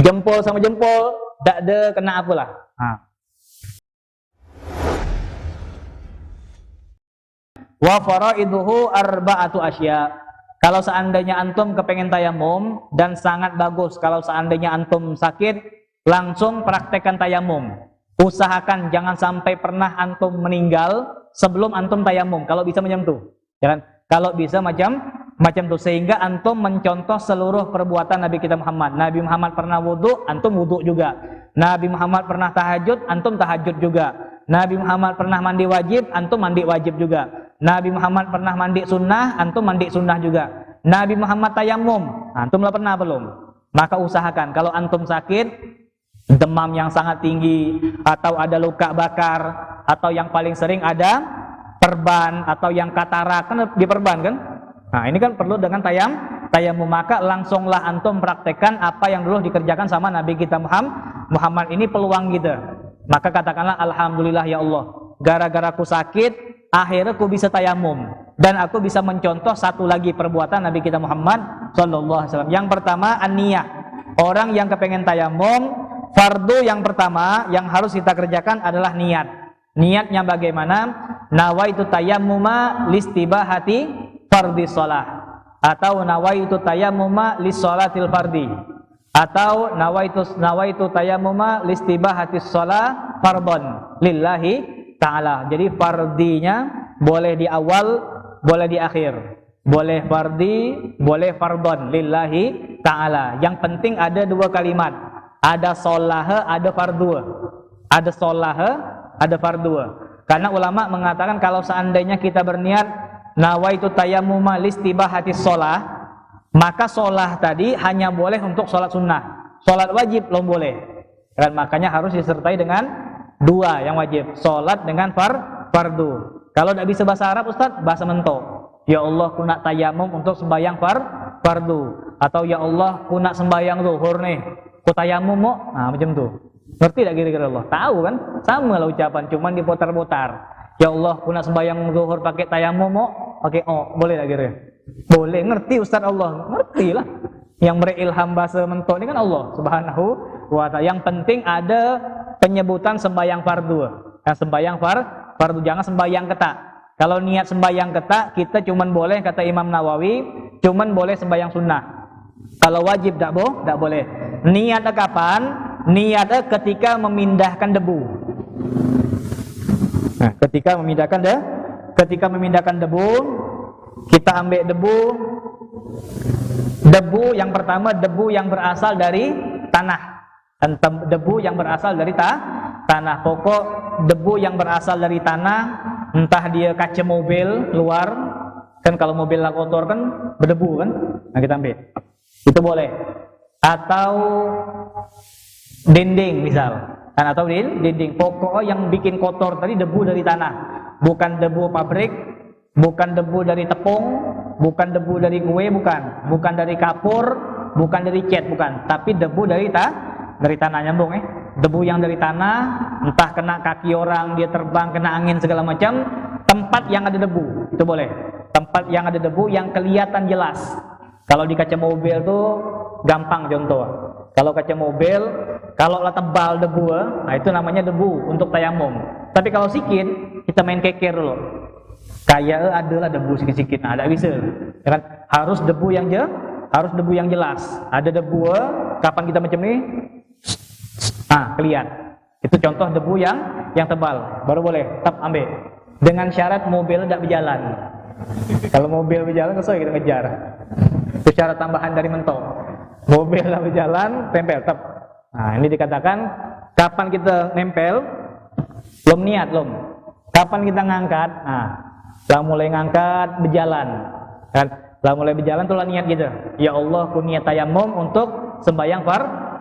Jempol sama jempol, tak ada kena apalah. Wa faraiduhu arba'atu asya. Kalau seandainya antum kepengen tayamum dan sangat bagus kalau seandainya antum sakit, langsung praktekkan tayamum. Usahakan jangan sampai pernah antum meninggal sebelum antum tayamum. Kalau bisa macam tu. Jangan kalau bisa macam tu sehingga antum mencontoh seluruh perbuatan Nabi kita Muhammad. Nabi Muhammad pernah wudu, antum wudu juga. Nabi Muhammad pernah tahajud, antum tahajud juga. Nabi Muhammad pernah mandi wajib, antum mandi wajib juga. Nabi Muhammad pernah mandi sunnah, antum mandi sunnah juga. Nabi Muhammad tayamum, antum lah pernah belum? Maka usahakan kalau antum sakit, demam yang sangat tinggi, atau ada luka bakar, atau yang paling sering ada perban, atau yang katarak, kan diperban kan? Nah ini kan perlu dengan tayamum, maka langsunglah antum praktekkan apa yang dulu dikerjakan sama Nabi kita Muhammad. Ini peluang kita. Maka katakanlah alhamdulillah ya Allah, gara-gara aku sakit, akhirnya aku bisa tayamum dan aku bisa mencontoh satu lagi perbuatan Nabi kita Muhammad sallallahu alaihi wasallam. Yang pertama an-niyah. Orang yang kepengen tayamum, fardu yang pertama yang harus kita kerjakan adalah niat. Niatnya bagaimana? Nawaitu tayammuma listibahati fardhi shalah, atau nawaitu tayammuma lisholatil fardhi, atau nawaitu tayammuma listibahati shalah fardhon lillahi ta'ala. Jadi fardinya boleh di awal, boleh di akhir. Boleh fardi, boleh fardhon lillahi ta'ala. Yang penting ada dua kalimat. Ada sholaha, ada fardu. Ada sholaha, ada fardu. Karena ulama mengatakan kalau seandainya kita berniat nawaitu tayammuma listibahati shalah, maka sholah tadi hanya boleh untuk sholat sunnah. Sholat wajib belum boleh. Dan makanya harus disertai dengan dua yang wajib. Sholat dengan fardu. Kalau tidak bisa bahasa Arab Ustaz, bahasa mentok. Ya Allah, aku nak tayamum untuk sembahyang fardu. Atau ya Allah, aku nak sembahyang zuhur nih, aku tayamum mo. Nah macam tu. Ngerti tak kira-kira Allah? Tahu kan? Sama lah ucapan, cuman diputar-putar. Ya Allah, aku nak sembahyang zuhur pakai tayamum mo, pakai boleh tak kira? Boleh. Ngerti Ustaz Allah? Ngerti lah. Yang beri ilham bahasa mentok ini kan Allah Subhanahu wa ta'ala. Yang penting ada penyebutan sembahyang fardu. Yang sembahyang fardu, jangan sembahyang ketak. Kalau niat sembahyang ketak, kita cuman boleh, kata Imam Nawawi, cuman boleh sembahyang sunnah. Kalau wajib tak boleh. Niatnya kapan? Niatnya ketika memindahkan debu. Nah, ketika memindahkan debu, kita ambil debu yang pertama, debu yang berasal dari tanah. Debu yang berasal dari tanah. Pokok debu yang berasal dari tanah, entah dia kaca mobil luar, kan kalau mobil kotor kan berdebu kan, nah kita ambil, itu boleh. Atau dinding misal, atau dinding. Pokok yang bikin kotor tadi debu dari tanah, bukan debu pabrik, bukan debu dari tepung, bukan debu dari kue, bukan dari kapur, bukan dari cat, bukan, tapi debu dari tanah. Nyambung debu yang dari tanah, entah kena kaki orang, dia terbang, kena angin segala macam, tempat yang ada debu itu boleh. Tempat yang ada debu yang kelihatan jelas. Kalau di kaca mobil tuh gampang contoh. Kalau kaca mobil, kalau lah tebal debu, nah itu namanya debu untuk tayamum. Tapi kalau sikit, kita main keker dulu. Kayak adalah debu sikit-sikit, nah ada bisa. Ya kan? Harus debu yang jelas. Ada debu, kapan kita macam ni? Nah, kelihatan. Itu contoh debu yang tebal, baru boleh tetap ambil. Dengan syarat mobil tidak berjalan. Kalau mobil berjalan, kesel kita ngejar. Itu syarat tambahan dari mentok. Mobil tidak berjalan, tempel tetap. Nah, ini dikatakan kapan kita nempel, belum niat belum. Kapan kita ngangkat? Nah, setelah mulai ngangkat berjalan, kan? Setelah mulai berjalan itulah niat kita. Ya Allah, aku niat tayamum untuk sembahyang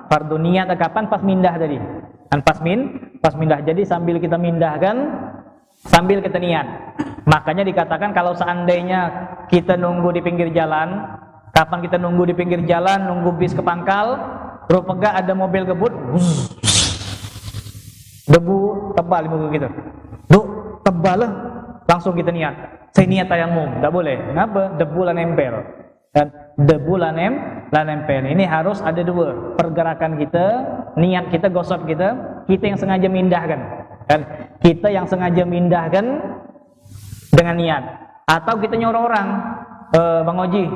fardu. Niat kapan? Pas mindah tadi. Kan pas mindah. Jadi sambil kita mindahkan, sambil kita niat. Makanya dikatakan kalau seandainya kita nunggu di pinggir jalan, kapan kita nunggu di pinggir jalan, nunggu bis ke pangkal, rupanya ada mobil kebut, debu tebal di muka kita. Tebal lah. Langsung kita niat. Saya niat tayamum, tak boleh. Kenapa? Debu lah nempel. Dan debu lah lah nempel. Ini harus ada dua, pergerakan kita, niat kita, gosok kita yang sengaja mindahkan. Kan? Kita yang sengaja mindahkan dengan niat. Atau kita nyuruh orang, Bang Oji,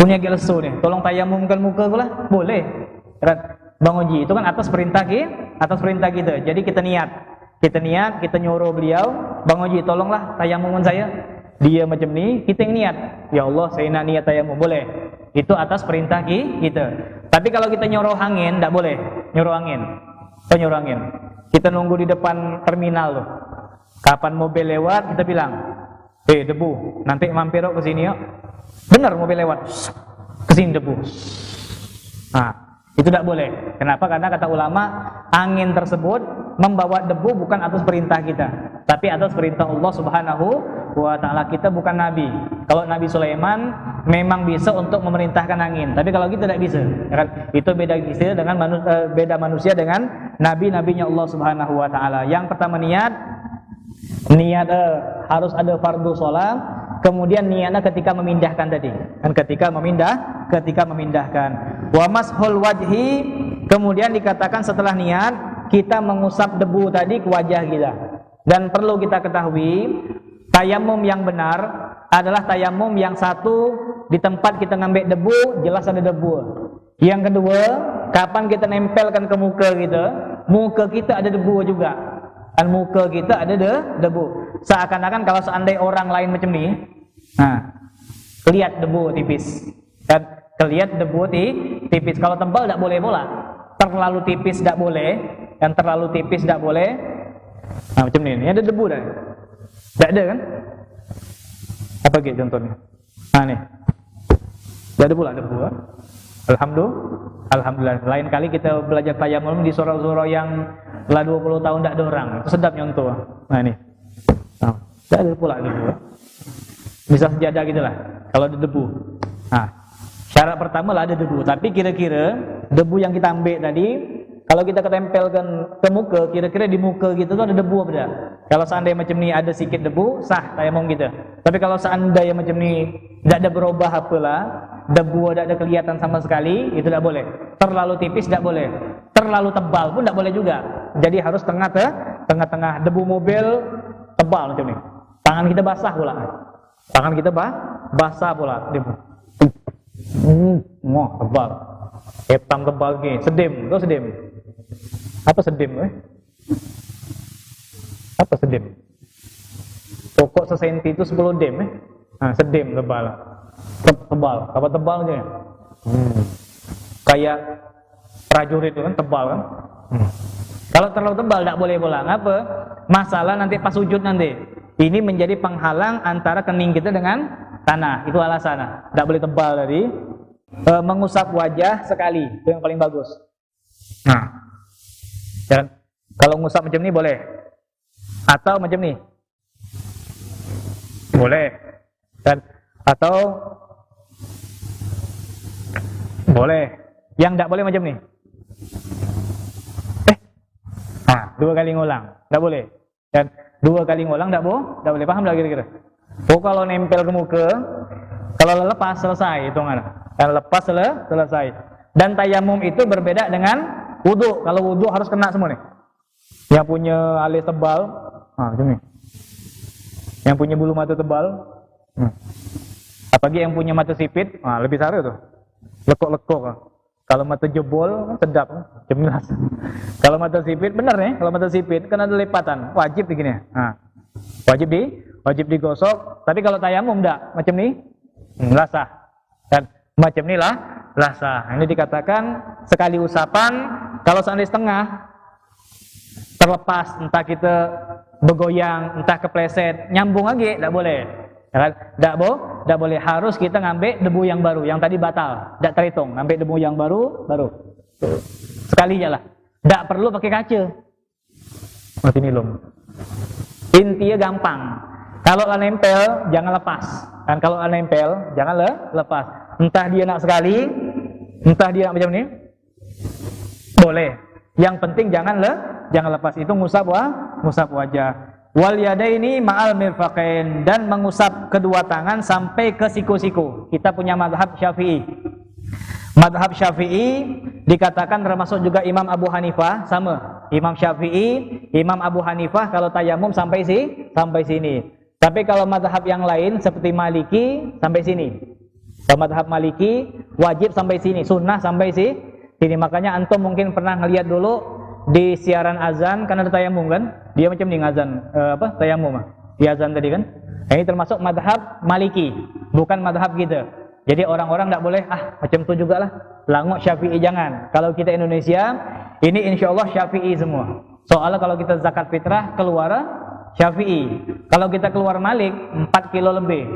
punya gelesu nih, tolong tayamumkan muka aku lah, boleh. Kan? Bang Oji, itu kan atas perintah kita. Jadi kita niat, kita nyuruh beliau, Bang Oji, tolonglah tayamumun saya. Dia macam ni, kita yang niat, ya Allah saya nak niat tayamum, boleh. Itu atas perintah kita. Tapi kalau kita nyuruh angin, tak boleh. Nyuruh angin. Kita nunggu di depan terminal tuh. Kapan mobil lewat, kita bilang, debu, nanti mampir ke sini yuk. Benar mobil lewat, kesini debu. Nah, itu tak boleh. Kenapa? Karena kata ulama, angin tersebut membawa debu bukan atas perintah kita, tapi atas perintah Allah Subhanahu wa ta'ala. Kita bukan nabi. Kalau Nabi Sulaiman memang bisa untuk memerintahkan angin, tapi kalau kita tidak bisa, kan? Itu beda manusia dengan nabi-nabinya Allah Subhanahu wa ta'ala. Yang pertama niat harus ada fardu sholat. Kemudian niatnya ketika memindahkan tadi, kan ketika memindahkan. Wa mashul wajhi, kemudian dikatakan setelah niat kita mengusap debu tadi ke wajah kita. Dan perlu kita ketahui, tayamum yang benar adalah tayamum yang satu, di tempat kita ngambil debu jelas ada debu. Yang kedua, kapan kita nempelkan ke muka kita ada debu juga. Dan muka kita ada debu. Seakan-akan kalau seandainya orang lain macam ni, kelihat debu tipis. Dan kelihat debu tipis. Kalau tebal tak boleh pula. Terlalu tipis tak boleh, dan terlalu tipis tak boleh. Macam ni, ini ada debu dah. Tak ada kan? Apa gitu contohnya? Ni. Tak ada pula debu. Alhamdulillah. Lain kali kita belajar tayamum di surau-surau yang lah 20 tahun tak ada orang. Itu sedap nyontoh. Ini. Tak ada pula debu. Bisa sejadah gitulah kalau ada debu. Syarat pertama lah ada debu. Tapi kira-kira debu yang kita ambil tadi, kalau kita ketempelkan ke muka, kira-kira di muka kita tu ada debu apa tak? Kalau seandainya macam ni ada sikit debu, sah tayamum kita. Tapi kalau seandainya macam ni tak ada berubah apalah, debu tak ada kelihatan sama sekali, itu tak boleh. Terlalu tipis tak boleh. Terlalu tebal pun tak boleh juga. Jadi harus tengah-tengah. Debu mobil tebal macam ni. Tangan kita basah pula. Basah pula debu. Tebal. Hitam tebal gini. Sedim. Apa sedim? Apa sedim? Pokok sesenti itu 10 dem. Sedim tebal. Tebal. Apa tebal je? Kayak prajurit itu kan tebal kan? Kalau terlalu tebal tak boleh pula. Ngapa? Masalah nanti pas sujud nanti. Ini menjadi penghalang antara kening kita dengan tanah. Itu alasannya. Tak boleh tebal tadi. Mengusap wajah sekali, itu yang paling bagus. Dan kalau ngusap macam ni boleh. Atau macam ni. Boleh. Dan atau boleh. Yang tak boleh macam ni. 2 kali ngulang, tak boleh. Dan 2 kali ngulang tak boleh. Paham tak kira-kira? Kalau nempel ke muka, kalau lepas selesai hitungan. Dan lepas selesai. Dan tayamum itu berbeda dengan wudu. Kalau wudu harus kena semua nih. Yang punya alis tebal, macam ni. Yang punya bulu mata tebal, apalagi yang punya mata sipit, lebih sara tuh. Lekuk-lekuk. Kalau mata jebol sedap, jelas. Kalau mata sipit benar nih, kalau mata sipit kan ada lipatan, wajib begini. Wajib digosok. Tapi kalau tayamum enggak, macam ni, sah. Dan macam ni lah sah. Ini dikatakan sekali usapan. Kalau seandainya setengah terlepas, entah kita bergoyang, entah kepleset, nyambung lagi, tak boleh. Tak boleh, harus kita ngambil debu yang baru. Yang tadi batal, tak terhitung. Ngambil debu yang baru. Sekali je lah. Tak perlu pakai kaca. Mati nilum. Intinya gampang. Kalau nempel, jangan lepas. Dan kalau nempel, jangan lepas. Entah dia nak sekali, entah dia nak macam ni, boleh. Yang penting jangan lepas. Itu ngusap wajah. Wal yadaini ma'al mirfaqain, dan mengusap kedua tangan sampai ke siku-siku. Kita punya mazhab Syafi'i. Madhab Syafi'i dikatakan termasuk juga Imam Abu Hanifah, sama. Imam Syafi'i, Imam Abu Hanifah kalau tayamum sampai sini. Tapi kalau madhab yang lain seperti Maliki sampai sini. Kalau madhab Maliki wajib sampai sini, sunnah sampai sini. Makanya antum mungkin pernah ngelihat dulu di siaran azan kan ada tayamum kan? Dia macam ni azan tayamum di azan tadi kan? Ini termasuk madhab Maliki, bukan madhab kita. Jadi orang-orang tak boleh macam tu jugalah. Langut Syafi'i jangan. Kalau kita Indonesia, ini insyaallah Syafi'i semua. Soalnya kalau kita zakat fitrah keluar Syafi'i. Kalau kita keluar Malik 4 kilo lebih.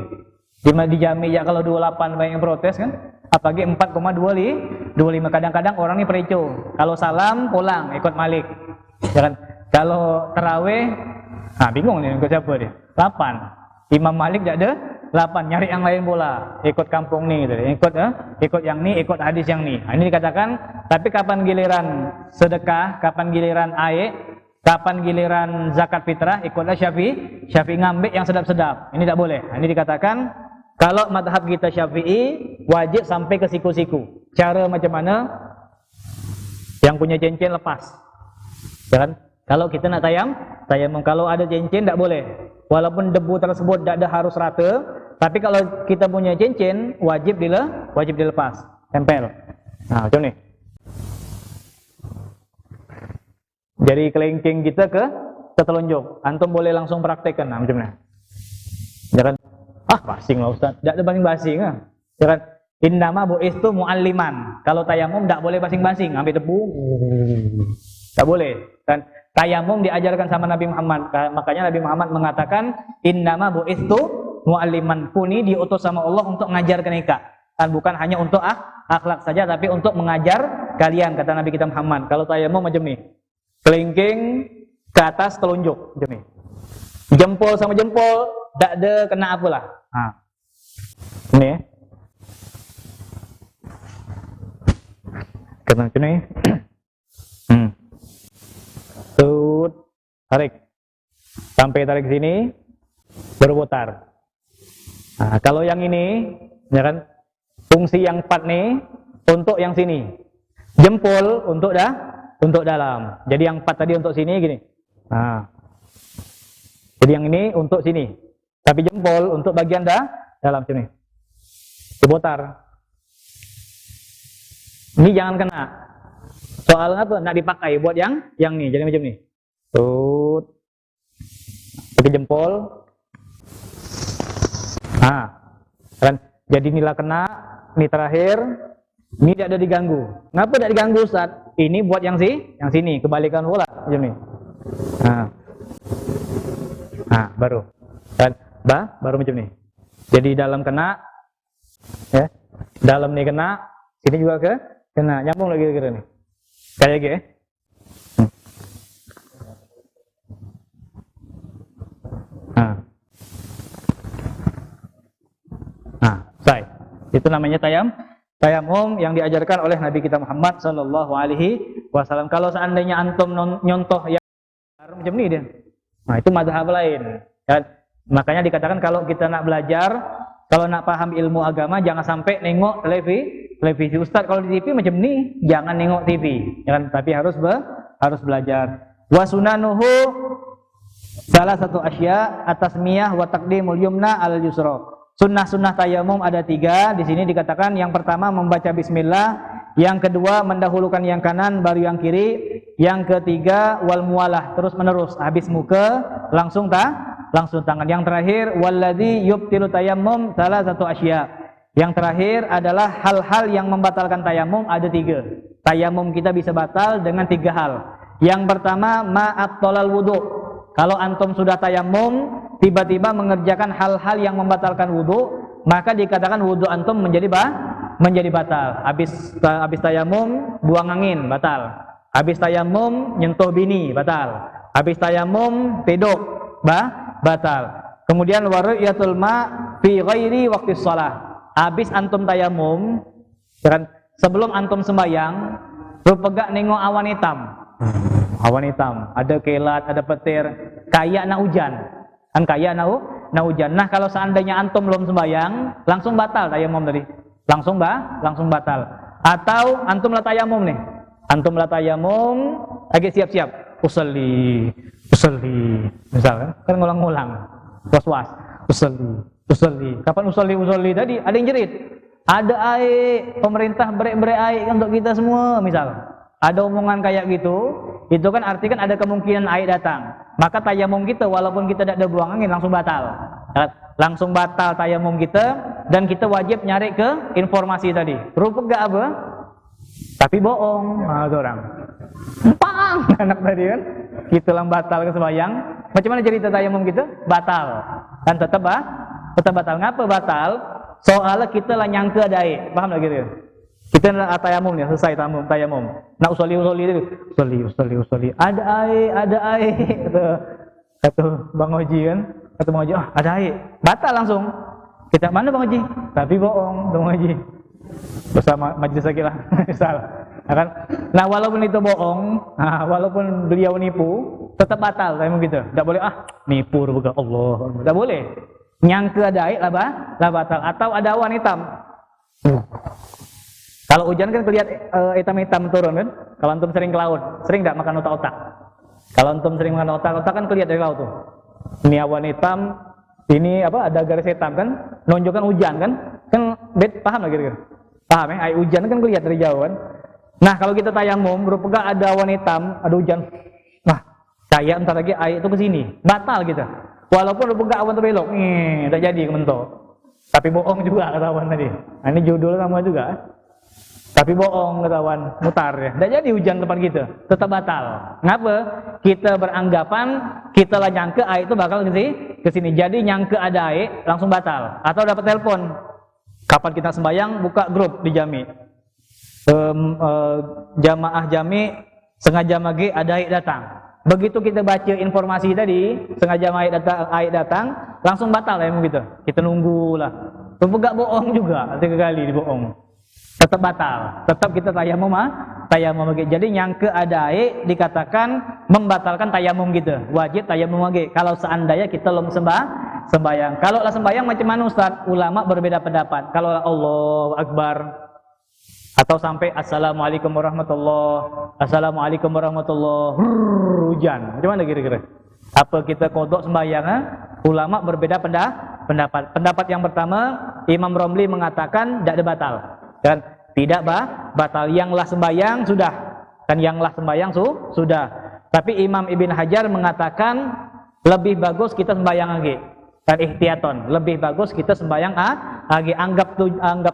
Di Jami ya kalau 28 banyak yang protes kan? Apalagi 4,25. Kadang-kadang orang ni perico. Kalau salam pulang ikut Malik. Jangan. Kalau tarawih bingung ni ikut siapa dia? 8. Imam Malik tak ada 8, nyari yang lain pula, ikut kampung ni gitu. Ikut yang ni, ikut hadis yang ni. Ini dikatakan, tapi kapan giliran sedekah, kapan giliran air, kapan giliran zakat fitrah, ikutlah Syafi'i ngambil yang sedap-sedap. Ini tak boleh. Ini dikatakan kalau madhab kita Syafi'i wajib sampai ke siku-siku. Cara macam mana? Yang punya cincin lepas. Jangan kalau kita nak tayamum kalau ada cincin tak boleh. Walaupun debu tersebut tak ada harus rata, tapi kalau kita punya cincin wajib dilepas, tempel. Nah, macam ni. Jari kelingking kita ke telunjuk. Antum boleh langsung praktekkan macam ni. Jangan basing lah Ustaz. Tak ada basing-basing ah. Jangan innama bu'istu mu'alliman. Kalau tayamum tak boleh basing-basing, ambil debu. Tak boleh. Dan tayamum diajarkan sama Nabi Muhammad. Makanya Nabi Muhammad mengatakan innama bu'istu mu'alliman. Kuni diutus sama Allah untuk mengajarkan ikat. Dan bukan hanya untuk akhlak saja, tapi untuk mengajar kalian, kata Nabi kita Muhammad. Kalau tayamum macam ni, kelingking ke atas telunjuk macam ni. Jempol sama jempol tak ada kena apalah. Ini kena macam ni. Tarik sampai tarik sini berputar. Kalau yang ini ya kan, fungsi yang 4 nih untuk yang sini, jempol untuk dalam. Jadi yang 4 tadi untuk sini gini. Jadi yang ini untuk sini, tapi jempol untuk bagian dalam sini. Diputar. Ini jangan kena. Soalnya apa? Nak dipakai buat yang ni. Jadi macam ni. Pakai jempol. Kan? Jadi inilah kena. Ini terakhir. Ini tidak ada diganggu. Kenapa tidak diganggu Ustaz? Ini buat yang sini. Kebalikan pula. Macam ni. Baru. Kan? Baru macam ni. Jadi dalam kena. Ya. Dalam ni kena. Sini juga kena. Nyambung lagi kira-kira ni. Kayak gitu. Selesai. Itu namanya tayamum yang diajarkan oleh Nabi kita Muhammad sallallahu alaihi wasallam. Kalau seandainya antum nyontoh yang macam ni dia. Itu mazhab lain. Ya. Makanya dikatakan kalau kita nak belajar, kalau nak paham ilmu agama jangan sampai nengok televisi. Ustaz kalau di TV macam ni, jangan nengok TV. Jangan, tapi harus belajar. Wa sunanuhu salah satu asya at-tasmiyah wa taqdimul yumna al yusra. Sunnah-sunnah tayamum ada 3. Di sini dikatakan yang pertama membaca bismillah, yang kedua mendahulukan yang kanan baru yang kiri, yang ketiga wal muwalah, terus menerus habis muka langsung tangan. Yang terakhir walladzi yubtilu tayammum salah satu asya. Yang terakhir adalah hal-hal yang membatalkan tayamum ada 3. Tayamum kita bisa batal dengan 3 hal. Yang pertama ma'at-tolal wudu. Kalau antum sudah tayamum tiba-tiba mengerjakan hal-hal yang membatalkan wudu, maka dikatakan wudu antum menjadi batal. Habis tayamum buang angin batal. Habis tayamum nyentuh bini batal. Habis tayamum pedok batal. Kemudian waru'yatul ma fi ghairi waqtis shalah. Habis antum tayamum, kan sebelum antum sembahyang, rupegak nengok awan hitam. Awan hitam, ada kilat, ada petir, kayak nak hujan. Kan kayak nak hujan. Nah, kalau seandainya antum belum sembahyang, langsung batal tayamum tadi. Langsung batal. Atau antum lah tayamum nih. Antum lah tayamum, lagi siap-siap. Usolli. Misalkan, kan ngulang-ngulang. Was-was. Usolli. Kapan usolli tadi? Ada yang jerit. Ada air, pemerintah beri air untuk kita semua, misal. Ada omongan kayak gitu, itu kan arti kan ada kemungkinan air datang. Maka tayamum kita walaupun kita tidak ada buang angin langsung batal. Langsung batal tayamum kita dan kita wajib nyari ke informasi tadi. Rupa gak apa? Tapi bohong. Nah, itu orang. Pang anak tadi kan. Kita lang batal ke sembahyang. Macam mana cerita tayamum kita? Batal. Dan tetap batal. Ngapa batal? Soalnya kita lah nyangka ada air. Paham lagi gitu? Kita nak tayamum ya, selesai tayamum. Nak usolli itu. Usolli. Ada air. Kata Bang Oji kan. Kata Bang Oji, ada air. Batal langsung. Kita mana Bang Oji? Tapi bohong Bang Oji. Bersama majelis lagi lah. Misal. Nah, walaupun itu bohong, walaupun beliau nipu, tetap batal tayamum gitu. Tak boleh nipu bukan Allah. Tak boleh. Nyangka ada air lah batal. Atau ada awan hitam. Kalau hujan kan kelihatan hitam-hitam turun kan? Kalau antum sering ke laut, sering enggak makan otak-otak? Kalau antum sering makan otak-otak kan kelihatan dari laut tuh. Ini awan hitam, ini ada garis hitam kan? Menunjukkan hujan kan? Kan paham lagi kira-kira? Paham ya? Air hujan kan kelihatan dari jauh kan? Nah, kalau kita tayamum, berupa ada awan hitam, ada hujan. Nah, kayak entar lagi air itu ke sini, batal gitu. Walaupun berupa awan terbelok, tak jadi kementok. Tapi bohong juga kata awan tadi. Nah, ini judul sama juga. Tapi bohong ketahuan, mutar ya. Tidak jadi hujan depan kita, tetap batal. Ngapa? Kita beranggapan, kita lah nyangka air itu bakal ke sini. Jadi nyangka ada air, langsung batal. Atau dapat telepon. Kapan kita sembahyang, buka grup di Jami. Jamaah Jami, sengaja magi ada air datang. Begitu kita baca informasi tadi, sengaja air datang, langsung batal ya begitu. Kita nunggulah. Tentu gak bohong juga, 3 kali dibohong. Tetap batal, tetap kita tayamum lagi. Jadi nyangka ada air dikatakan membatalkan tayamum gitu. Wajib tayamum lagi. Kalau seandainya kita belum sembahyang. Kalau lah sembahyang macam mana Ustaz? Ulama berbeda pendapat. Kalau Allahu Akbar atau sampai Assalamualaikum warahmatullahi hujan. Macam mana kira-kira? Apa kita kodok sembahyang? Ulama berbeda pendapat. Pendapat yang pertama, Imam Romli mengatakan tidak ada batal. Dan tidak batal, yanglah sembahyang sudah. Kan yanglah sembahyang sudah. Tapi Imam Ibn Hajar mengatakan lebih bagus kita sembahyang lagi. Dan ihtiyaton, lebih bagus kita sembahyang lagi. Anggap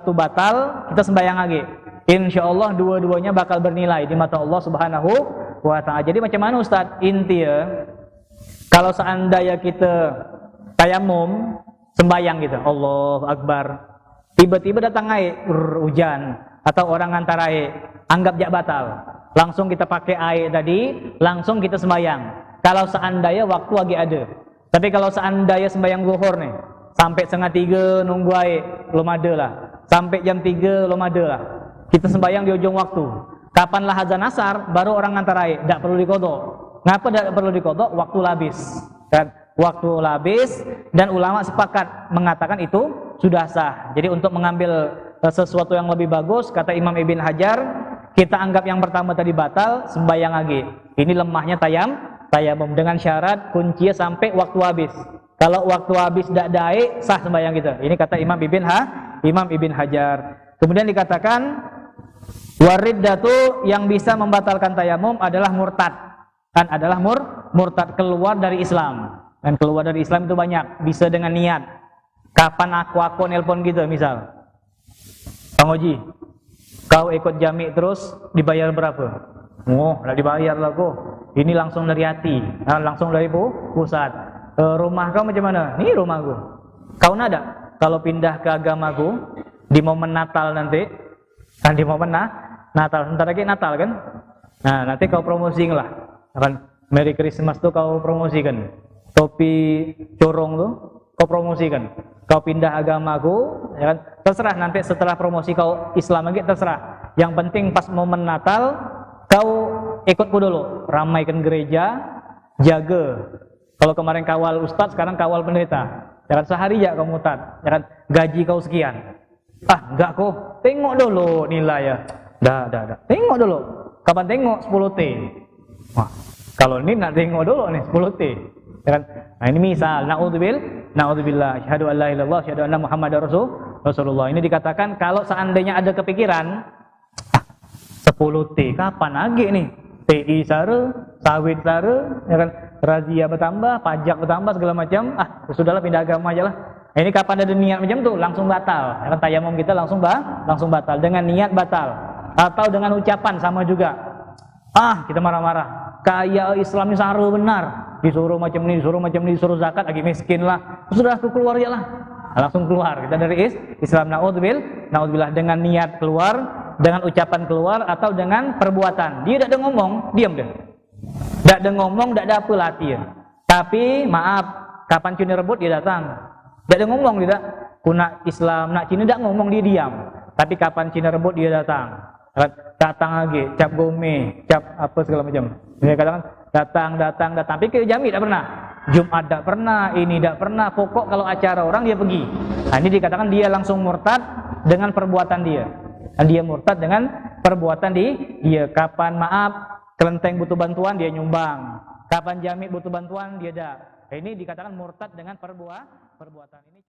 tu batal, kita sembahyang lagi. Insyaallah dua-duanya bakal bernilai di mata Allah Subhanahu wa ta'ala. Jadi macam mana Ustaz? Intinya kalau seandainya kita tayamum sembahyang gitu, Allahu Akbar. Tiba-tiba datang air, hujan, atau orang ngantar air, anggap jak batal. Langsung kita pakai air tadi, langsung kita sembahyang. Kalau seandainya waktu lagi ada. Tapi kalau seandainya sembahyang zuhur nih, sampai 2:30 nunggu air, belum ada lah. Sampai jam 3 belum ada lah. Kita sembahyang di ujung waktu. Kapanlah azan asar, baru orang ngantar air, tidak perlu dikodok. Ngapa tidak perlu dikodok? Waktu labis. Dan waktu labis, dan ulama sepakat mengatakan itu sudah sah. Jadi untuk mengambil sesuatu yang lebih bagus, kata Imam Ibn Hajar, kita anggap yang pertama tadi batal, sembahyang lagi. Ini lemahnya tayamum dengan syarat kuncinya sampai waktu habis. Kalau waktu habis tidak ada air, sah sembahyang kita. Ini kata Imam Ibn Hajar. Kemudian dikatakan wariddatu, yang bisa membatalkan tayamum adalah murtad. Kan adalah murtad, keluar dari Islam. Dan keluar dari Islam itu banyak, bisa dengan niat. Kapan aku nelpon gitu misal, Bang Oji, kau ikut Jami terus dibayar berapa? Oh, udah dibayar lah kok. Ini langsung dari hati, langsung dari pusat. Rumah kau macam mana? Nih rumahku. Kau nada? Kalau pindah ke agamaku di momen Natal nanti, kan di momen Natal, sebentar lagi Natal kan? Nah, nanti kau promosiin lah. Kan Merry Christmas tuh kau promosikan. Topi corong tuh kau promosikan. Kau pindah agamaku, ya kan? Terserah nanti setelah promosi kau Islam lagi terserah. Yang penting pas momen Natal kau ikutku dulu, ramaikan gereja, jaga. Kalau kemarin kawal ustaz, sekarang kawal pendeta. Ya kan sehari ya kau mutat, ya kan gaji kau sekian. Ah, enggak kok. Tengok dulu nilai ya. Dah. Tengok dulu. Kapan tengok 10T? Wah, kalau ini nak tengok dulu nih 10T. Ya kan? Nah, ini misal naudzubillah, syahadu an la ilaha illallah, syahadu anna muhammadar rasulullah. Ini dikatakan kalau seandainya ada kepikiran 10T, kapan lagi nih? TI sare, sawit sare, ya kan? Razia bertambah, pajak bertambah segala macam. Sudahlah pindah agama aja lah. Ini kapan ada niat macam tuh langsung batal. Ya kan tayamum kita langsung batal dengan niat batal atau dengan ucapan sama juga. Kita marah-marah. Kaya Islam ini sare benar. Disuruh macam ni, disuruh zakat, lagi miskin lah. Sudah aku keluar ya lah. Langsung keluar. Kita dari Islam, naudzubillah dengan niat keluar, dengan ucapan keluar atau dengan perbuatan. Dia tidak ada ngomong, diam dia. Tidak ada ngomong, tidak ada apa latih. Tapi maaf, kapan Cina rebut dia datang. Tidak ada ngomong tidak. Kuna Islam, nak Cina tidak ngomong dia diam. Tapi kapan Cina rebut dia datang. Datang lagi, cap gome, cap apa segala macam. Dia katakan datang. Tapi ke Jami tidak pernah. Jumat tidak pernah, ini tidak pernah. Pokok kalau acara orang dia pergi. Nah, ini dikatakan dia langsung murtad dengan perbuatan dia. Dan dia murtad dengan perbuatan dia. Kapan maaf, kelenteng butuh bantuan dia nyumbang. Kapan Jami butuh bantuan dia dak. Ini dikatakan murtad dengan perbuatan ini.